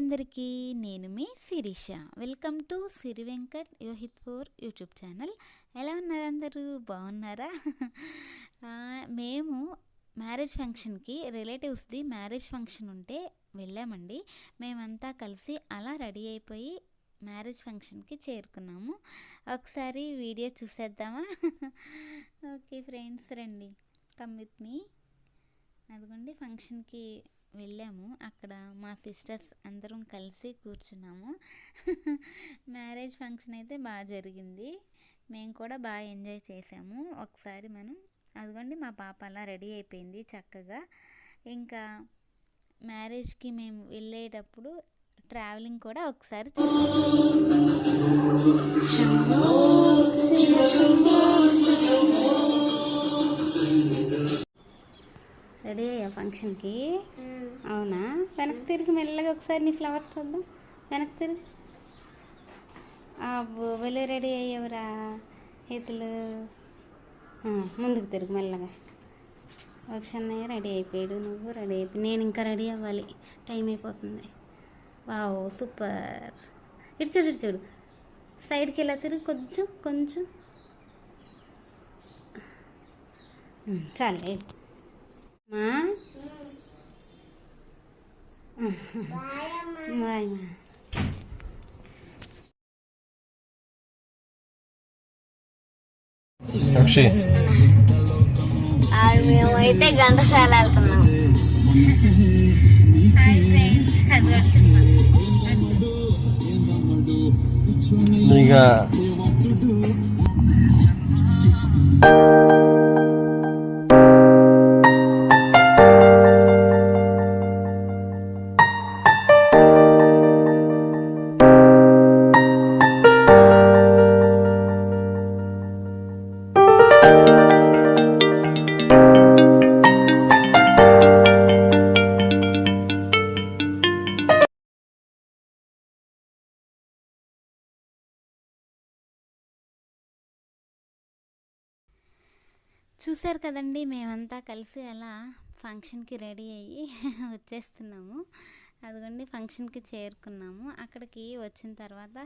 అందరికీ నేను మీ శిరీష. వెల్కమ్ టు సిరి వెంకట్ యోహిత్పూర్ యూట్యూబ్ ఛానల్. ఎలా ఉన్నారు అందరూ? బాగున్నారా? మేము మ్యారేజ్ ఫంక్షన్కి రిలేటివ్స్ది మ్యారేజ్ ఫంక్షన్ ఉంటే వెళ్ళామండి. మేమంతా కలిసి అలా రెడీ అయిపోయి మ్యారేజ్ ఫంక్షన్కి చేరుకున్నాము. ఒకసారి వీడియో చూసేద్దామా? ఓకే ఫ్రెండ్స్, రండి, కమ్ విత్ మీ. అదిగోండి, ఫంక్షన్కి వెళ్ళాము. అక్కడ మా సిస్టర్స్ అందరం కలిసి కూర్చున్నాము. మ్యారేజ్ ఫంక్షన్ అయితే బాగా జరిగింది. మేము కూడా బాగా ఎంజాయ్ చేసాము. ఒకసారి మనం అదిగోండి, మా పాప అలా రెడీ అయిపోయింది చక్కగా. ఇంకా మ్యారేజ్కి మేము వెళ్ళేటప్పుడు ట్రావెలింగ్ కూడా ఒకసారి రెడీ అయ్యా ఫంక్షన్కి? అవునా? వెనక్కి తిరిగి మెల్లగా ఒకసారి నీ ఫ్లవర్స్ చూద్దాం. వెనక్కి తిరిగి. అబ్బో, వెళ్ళి రెడీ అయ్యేవరా హేతులు. ముందుకు తిరుగు మెల్లగా. ఒక అన్నయ్య రెడీ అయిపోయాడు, నువ్వు రెడీ అయిపోయి, నేను ఇంకా రెడీ అవ్వాలి, టైం అయిపోతుంది. Wow, super. ఇటు చూడు, ఇటు చూడు, సైడ్కి ఇలా తిరుగు, కొంచెం కొంచెం. చాలే మా బాయ్ మా. మేమైతే ఘంటసాల వెళ్తున్నాం. చూశారు కదండి, మేమంతా కలిసి అలా ఫంక్షన్కి రెడీ అయ్యి వచ్చేస్తున్నాము. అదిగోండి, ఫంక్షన్కి చేరుకున్నాము. అక్కడికి వచ్చిన తర్వాత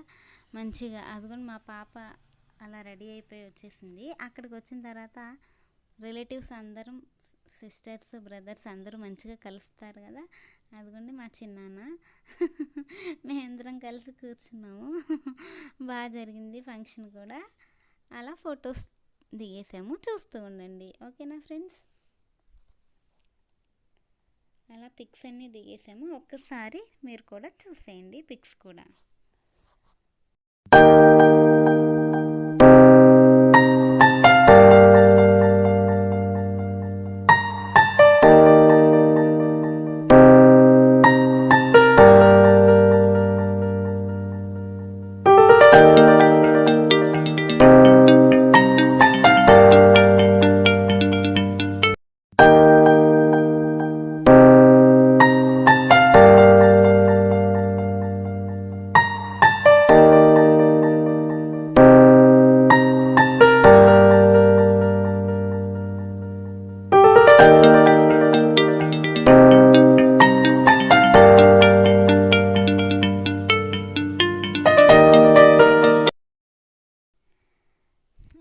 మంచిగా అదిగోండి, మా పాప అలా రెడీ అయిపోయి వచ్చేసింది. అక్కడికి వచ్చిన తర్వాత రిలేటివ్స్ అందరం, సిస్టర్స్, బ్రదర్స్ అందరూ మంచిగా కలుస్తారు కదా. అదిగోండి, మా చిన్నాన్న. మేమందరం కలిసి కూర్చున్నాము. బాగా జరిగింది ఫంక్షన్ కూడా. అలా ఫొటోస్ దిగేసాము, చూస్తూ ఉండండి. ఓకేనా ఫ్రెండ్స్? అలా పిక్స్ అన్నీ దిగేసాము. ఒక్కసారి మీరు కూడా చూసేయండి పిక్స్ కూడా.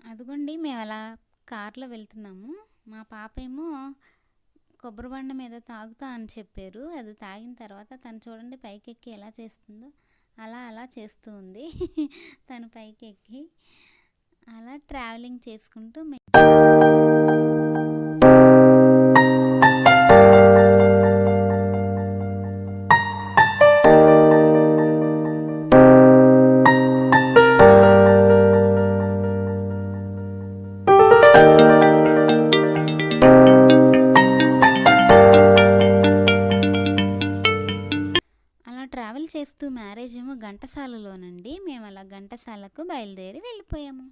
అదిగోండి, మేము అలా కార్లో వెళ్తున్నాము. మా పాప ఏమో కొబ్బరి బండ మీద తాగుతా అని చెప్పారు. అది తాగిన తర్వాత తను చూడండి పైకి ఎక్కి ఎలా చేస్తుందో, అలా అలా చేస్తూ ఉంది. తను పైకి ఎక్కి అలా ట్రావెలింగ్ చేసుకుంటూ ట్రావెల్ చేస్తూ మ్యారేజ్ ఏమో ఘంటసాలలోనండి. మేము అలా ఘంటసాలకు బయలుదేరి వెళ్ళిపోయాము.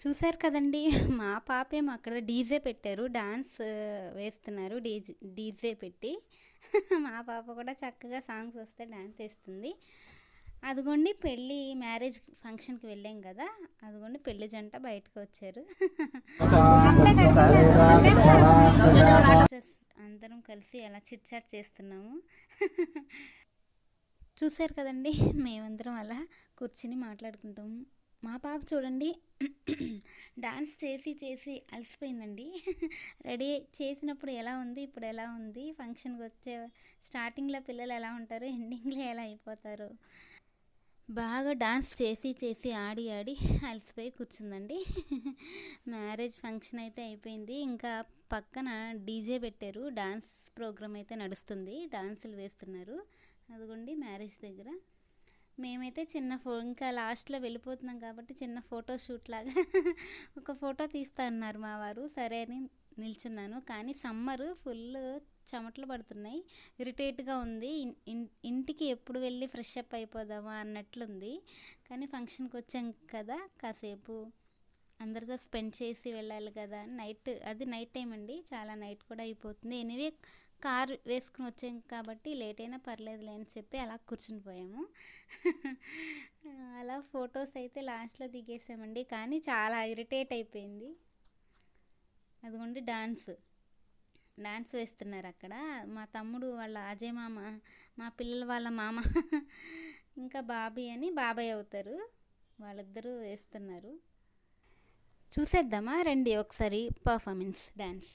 చూశారు కదండి, మా పాప ఏమో అక్కడ డీజే పెట్టారు, డాన్స్ వేస్తున్నారు డీజే పెట్టి. మా పాప కూడా చక్కగా సాంగ్స్ వస్తే డాన్స్ వేస్తుంది. అదిగోండి, పెళ్ళి మ్యారేజ్ ఫంక్షన్కి వెళ్ళాం కదా, అదిగోండి పెళ్లి జంట బయటకు వచ్చారు. అందరం కలిసి అలా చిట్ చాట్ చేస్తున్నాము. చూశారు కదండి, మేమందరం అలా కూర్చుని మాట్లాడుకుంటాము. మా పాప చూడండి డాన్స్ చేసి చేసి అలసిపోయిందండి. రెడీ చేసినప్పుడు ఎలా ఉంది, ఇప్పుడు ఎలా ఉంది, ఫంక్షన్కి వచ్చే స్టార్టింగ్లో పిల్లలు ఎలా ఉంటారు, ఎండింగ్లో ఎలా అయిపోతారు. బాగా డాన్స్ చేసి చేసి ఆడి ఆడి అలసిపోయి కూర్చుందండి. మ్యారేజ్ ఫంక్షన్ అయితే అయిపోయింది. ఇంకా పక్కన డీజే పెట్టారు, డాన్స్ ప్రోగ్రామ్ అయితే నడుస్తుంది, డాన్సులు వేస్తున్నారు. అదిగోండి మ్యారేజ్ దగ్గర. మేమైతే ఇంకా లాస్ట్లో వెళ్ళిపోతున్నాం కాబట్టి చిన్న ఫోటో షూట్ లాగా ఒక ఫోటో తీస్తా అన్నారు మా వారు. సరే అని నిల్చున్నాను. కానీ సమ్మరు ఫుల్ చెమటలు పడుతున్నాయి, ఇరిటేట్గా ఉంది. ఇంటికి ఎప్పుడు వెళ్ళి ఫ్రెష్ అప్ అయిపోదామా అన్నట్లుంది. కానీ ఫంక్షన్కి వచ్చాం కదా, కాసేపు అందరితో స్పెండ్ చేసి వెళ్ళాలి కదా. నైట్ టైం అండి, చాలా నైట్ కూడా అయిపోతుంది. ఎనీవే కారు వేసుకుని వచ్చాం కాబట్టి లేట్ అయినా పర్లేదులే అని చెప్పి అలా కూర్చుని పోయాము. అలా ఫొటోస్ అయితే లాస్ట్లో దిగేసామండి. కానీ చాలా ఇరిటేట్ అయిపోయింది. అదిగోండి డాన్స్ వేస్తున్నారు అక్కడ. మా తమ్ముడు వాళ్ళ అజయ్ మామ, మా పిల్లల వాళ్ళ మామ, ఇంకా బాబాయ్ అవుతారు, వాళ్ళిద్దరూ వేస్తున్నారు. చూసేద్దామా రండి ఒకసారి పర్ఫార్మెన్స్ డాన్స్.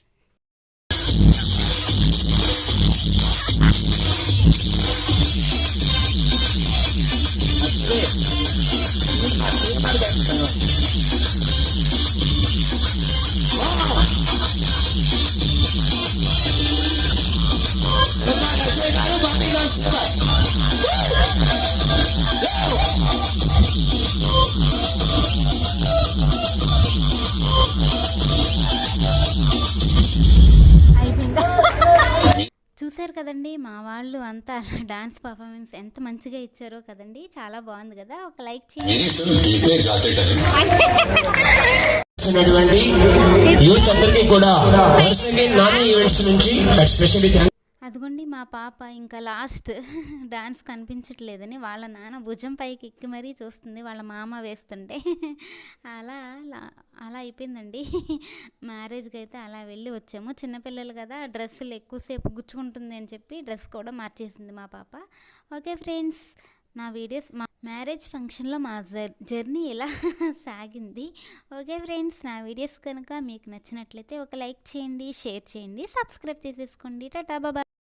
చూశారు కదండి, మా వాళ్ళు అంతా డాన్స్ పర్ఫార్మెన్స్ ఎంత మంచిగా ఇచ్చారో కదండి. చాలా బాగుంది కదా. ఒక లైక్ చేయండి. అదిగోండి మా పాప ఇంకా లాస్ట్ డాన్స్ కనిపించట్లేదని వాళ్ళ నాన్న భుజం పైకి ఎక్కి మరీ చూస్తుంది, వాళ్ళ మామ వేస్తుంటే. అలా అయిపోయిందండి. మ్యారేజ్కి అయితే అలా వెళ్ళి వచ్చాము. చిన్నపిల్లలు కదా, డ్రెస్సులు ఎక్కువసేపు గుచ్చుకుంటుంది అని చెప్పి డ్రెస్ కూడా మార్చేసింది మా పాప. ఓకే ఫ్రెండ్స్, నా వీడియోస్ మా మ్యారేజ్ ఫంక్షన్లో మా జర్నీ ఇలా సాగింది. ఓకే ఫ్రెండ్స్, నా వీడియోస్ కనుక మీకు నచ్చినట్లయితే ఒక లైక్ చేయండి, షేర్ చేయండి, సబ్స్క్రైబ్ చేసేసుకోండి. టాటా బాయ్.